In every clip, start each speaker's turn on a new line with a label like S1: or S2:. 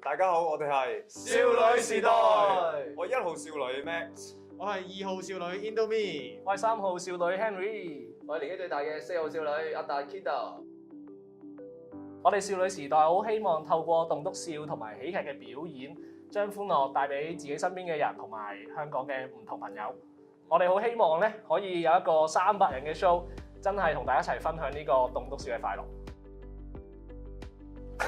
S1: 大家好，我哋係
S2: 少女時代
S1: 我1號少女 Max，
S3: 我係2號少女 Indomie，
S2: 我係3號少女 Henry，
S4: 我係年紀最大嘅4號少女阿達 Kido。
S2: 我哋少女時代好希望透過棟篤笑同埋喜劇嘅表演，將歡樂帶俾自己身邊嘅人同埋香港嘅唔同朋友。我哋好希望咧可以有一個300人嘅 show， 真係同大家一齊分享呢個棟篤笑嘅快樂。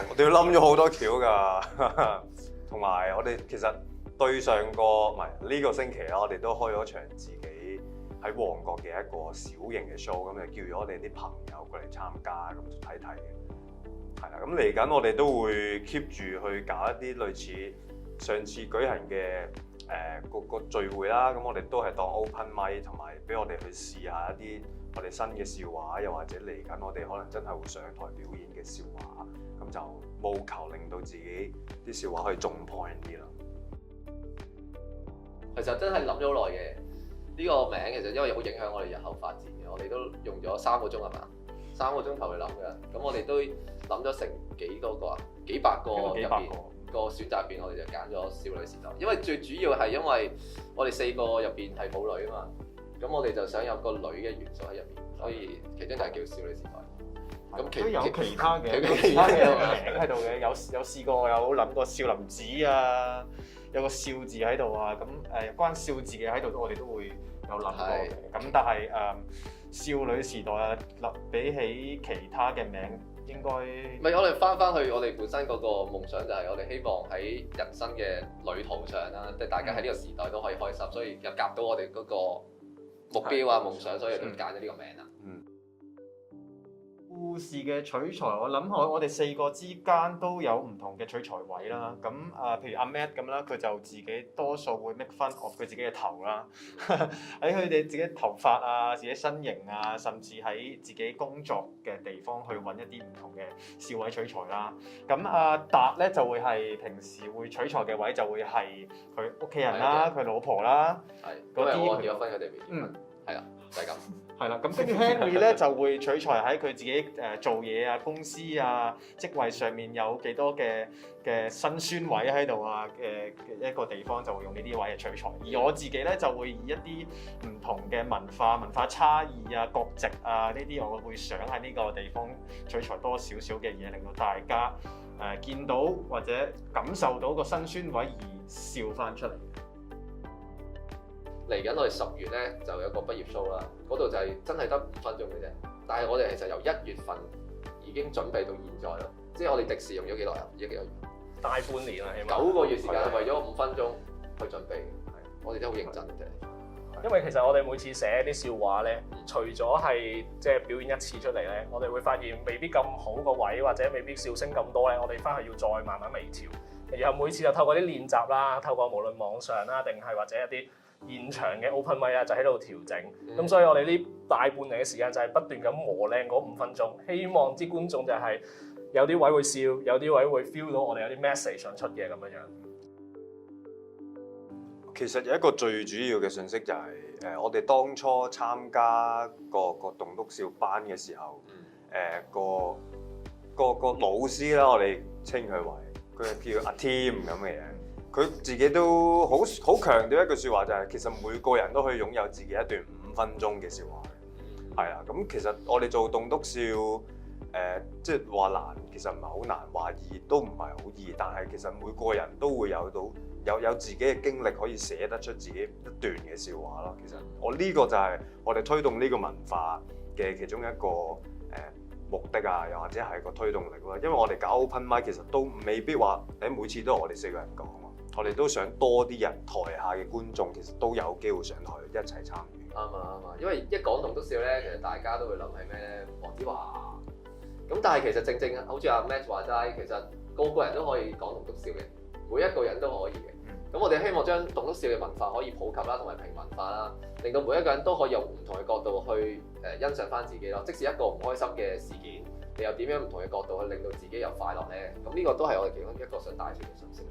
S1: 我哋諗咗好多橋㗎，同埋我哋其實對上個唔係呢個星期啦，我哋都開咗場自己喺旺角嘅一個小型嘅 show，咁就叫咗我哋啲朋友過嚟參加，咁睇睇嘅。係啦，咁嚟緊我哋都會 keep 住去搞一啲類似上次舉行嘅個聚會啦，咁我哋都係當 open mic，同埋俾我哋去試下一啲我哋新嘅笑話，又或者嚟緊我哋可能真係會上台表演嘅笑話，咁就務求令到自己啲笑話可以中 point 啲啦。
S4: 其實真係諗咗好耐嘅呢個名，其實因為好影響我哋日後發展嘅，我哋都用咗3個鐘係嘛，3個鐘頭去諗嘅。咁我哋都諗咗成幾多個啊？幾百個入邊個選擇入邊，我哋就揀咗少女時代。因為最主要係因為我哋4個入邊係冇女啊嘛，咁我哋就想有個女嘅元素喺入邊，所以其中就係叫少女時代。咁
S3: 都有其他嘅
S4: 其他嘅
S3: 名喺度嘅，有試過有諗過少林寺啊，有個少字喺度啊，咁關少字嘅喺度，我哋都會有諗過嘅。咁但係少女時代啊，比起其他嘅名應該
S4: 唔係，我哋翻去我哋本身嗰個夢想就係我哋希望喺人生嘅旅途上啦，即係大家喺呢個時代都可以開心，所以又夾到我哋嗰個目標啊夢想，所以就揀咗呢個名啦。
S3: 故事嘅取材，我諗我哋4個之間都有唔同嘅取材位啦。咁譬如阿 Matt 咁啦，佢就自己多數會 make fun of 佢自己嘅頭啦，喺佢哋自己頭髮啊、自己身形啊，甚至喺自己工作嘅地方去揾一啲唔同嘅笑位取材啦。咁阿達咧就會係平時會取材嘅位就會係佢屋企人啦、佢老婆啦，
S4: 係嗰啲我結咗婚，佢哋未結婚，係啊，就係咁。
S3: 係啦，咁跟住 Henry 咧就會取材喺佢自己做嘢啊、公司啊、職位上面有幾多嘅辛酸位喺度啊嘅一個地方就會用呢啲位嘅取材。而我自己咧就會以一啲唔同嘅文化差異啊、國籍啊呢啲，我會想喺呢個地方取材多少少嘅嘢，令到大家見到或者感受到個辛酸位而笑翻出嚟。
S4: 嚟緊我哋10月咧就有個畢業 show 啦，嗰度就係真係得5分鐘嘅啫。但係我哋其實由1月份已經準備到現在咯，即係我哋迪士用咗幾耐啊？幾個月？
S2: 大半年啦，起碼
S4: 9個月時間係為咗5分鐘去準備。我哋真係好認真嘅。
S2: 因為其實我哋每次寫啲笑話咧，除咗係即係表演一次出嚟咧，我哋會發現未必咁好個位，或者未必笑聲咁多咧，我哋翻去要再慢慢微調。然後每次就透過啲練習啦，透過無論網上啦，定係或者一啲現場嘅 open mic 啊，就喺度調整。咁所以我哋呢大半年嘅時間就係不斷咁磨靚嗰5分鐘，希望啲觀眾就係有啲位會笑，有啲位會 feel 到我哋有啲 message 想出嘅咁樣樣。
S1: 其實有一個最主要嘅信息就係我哋當初參加個棟篤笑班嘅時候，個老師啦，我哋稱佢為佢叫阿 Tim 咁嘅嘢。佢自己都好強調一句説話，就係其實每個人都可以擁有自己一段5分鐘嘅笑話嘅，係啦。咁其實我哋做棟篤笑，即係話難，其實唔係好難；話易都唔係好易。但係其實每個人都會有自己嘅經歷，可以寫得出自己一段嘅笑話咯。其實我呢個就係我哋推動呢個文化嘅其中一個目的啊，又或者係個推動力咯。因為我哋搞 open mic 其實都未必話每次都係我哋4個人講。我哋都想多啲人，台下嘅觀眾其實都有機會上台一齊參與。
S4: 啱啊，因為一講棟篤笑咧，其實大家都會諗起咩咧？黃子華。咁但係其實正好似阿 Matt 話齋，其實個個人都可以講棟篤笑嘅，每一個人都可以嘅。咁我哋希望將棟篤笑嘅文化可以普及啦，同埋平民化啦，令到每一個人都可以用唔同嘅角度去欣賞翻自己咯。即使一個唔開心嘅事件，你又點樣唔同嘅角度去令到自己又快樂咧？咁呢個都係我哋其中一個想帶出嘅信息。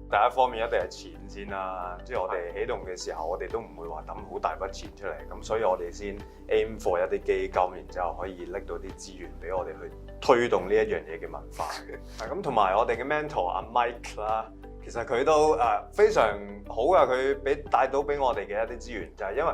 S1: 第一方面一定係錢先啦，即係我哋起動嘅時候，我哋都唔會話抌好大筆錢出嚟，咁所以我哋先 aim for 一啲基金，然之後可以拎到啲資源俾我哋去推動呢一樣嘢嘅文化嘅。咁同埋我哋嘅 mentor 阿 Mike 啦，其實佢都非常好啊，佢帶到俾我哋嘅一啲資源，就係因為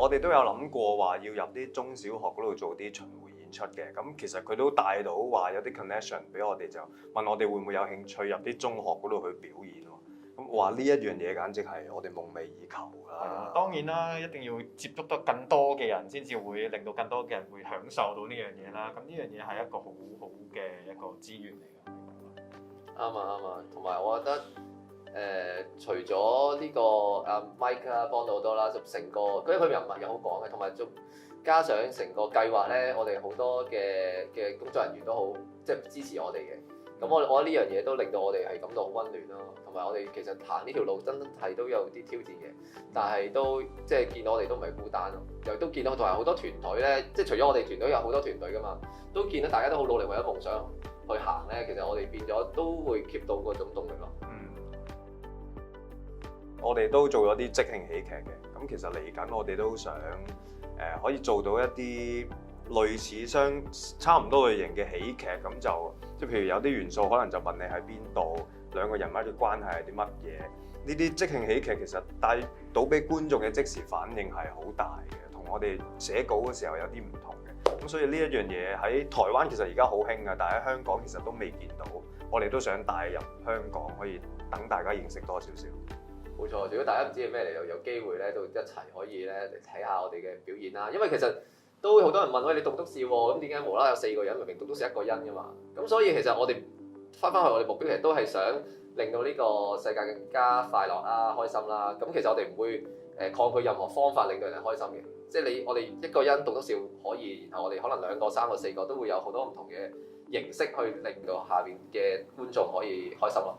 S1: 我哋都有諗過話要入啲中小學嗰度做啲巡迴演出嘅，咁其實佢都帶到話有啲 connection 俾我哋，就問我哋會唔會有興趣入啲中學嗰度去表演喎。咁話呢一樣嘢簡直係我哋夢寐以求啦。
S3: 當然啦，一定要接觸得更多嘅人，先至會令到更多嘅人會享受到呢樣嘢啦。咁呢樣嘢係一個好好嘅一個資源嚟㗎。
S4: 啱啊，同埋我覺得除咗呢個阿 Mike 啊幫到好多啦，就成個佢人物又好講嘅，同埋仲加上成個計劃咧，我哋好多嘅工作人員都好即係支持我哋嘅。咁我覺得呢樣嘢都令到我哋係感到好溫暖咯，同埋我哋其實行呢條路真係都有啲挑戰嘅，但係都即係見到我哋都唔係孤單咯，又都見到同埋好多團隊咧，即係除咗我哋團隊有好多團隊噶嘛，都見到大家都好努力為咗夢想去行咧，其實我哋變咗都會 keep 到嗰種動力咯。
S1: 我哋都做咗啲即興喜劇嘅，咁其實嚟緊我哋都想可以做到一啲類似差唔多類型嘅喜劇，咁就即係譬如有啲元素可能就問你喺邊度，兩個人物嘅關係係啲乜嘢，呢啲即興喜劇其實帶到俾觀眾嘅即時反應係好大嘅，同我哋寫稿嘅時候有啲唔同嘅，咁所以呢一樣嘢喺台灣其實而家好興㗎，但係喺香港其實都未見到，我哋都想帶入香港，可以等大家認識多少少。
S4: 冇錯，如果大家唔知係咩嚟，又有機會咧，都一齊可以咧嚟睇下我哋嘅表演啦。因為其實都會好多人問，喂，你棟篤笑喎，咁點解無啦啦有4個人，明明棟篤笑1個人噶嘛？咁所以其實我哋翻去我哋目標，其實都係想令到呢個世界更加快樂啦、開心啦。咁其實我哋唔會抗拒任何方法令到人哋開心嘅。即係我哋1個人棟篤笑可以，然後我哋可能2個、3個、4個都會有好多唔同嘅形式去令到下邊嘅觀眾可以開心咯。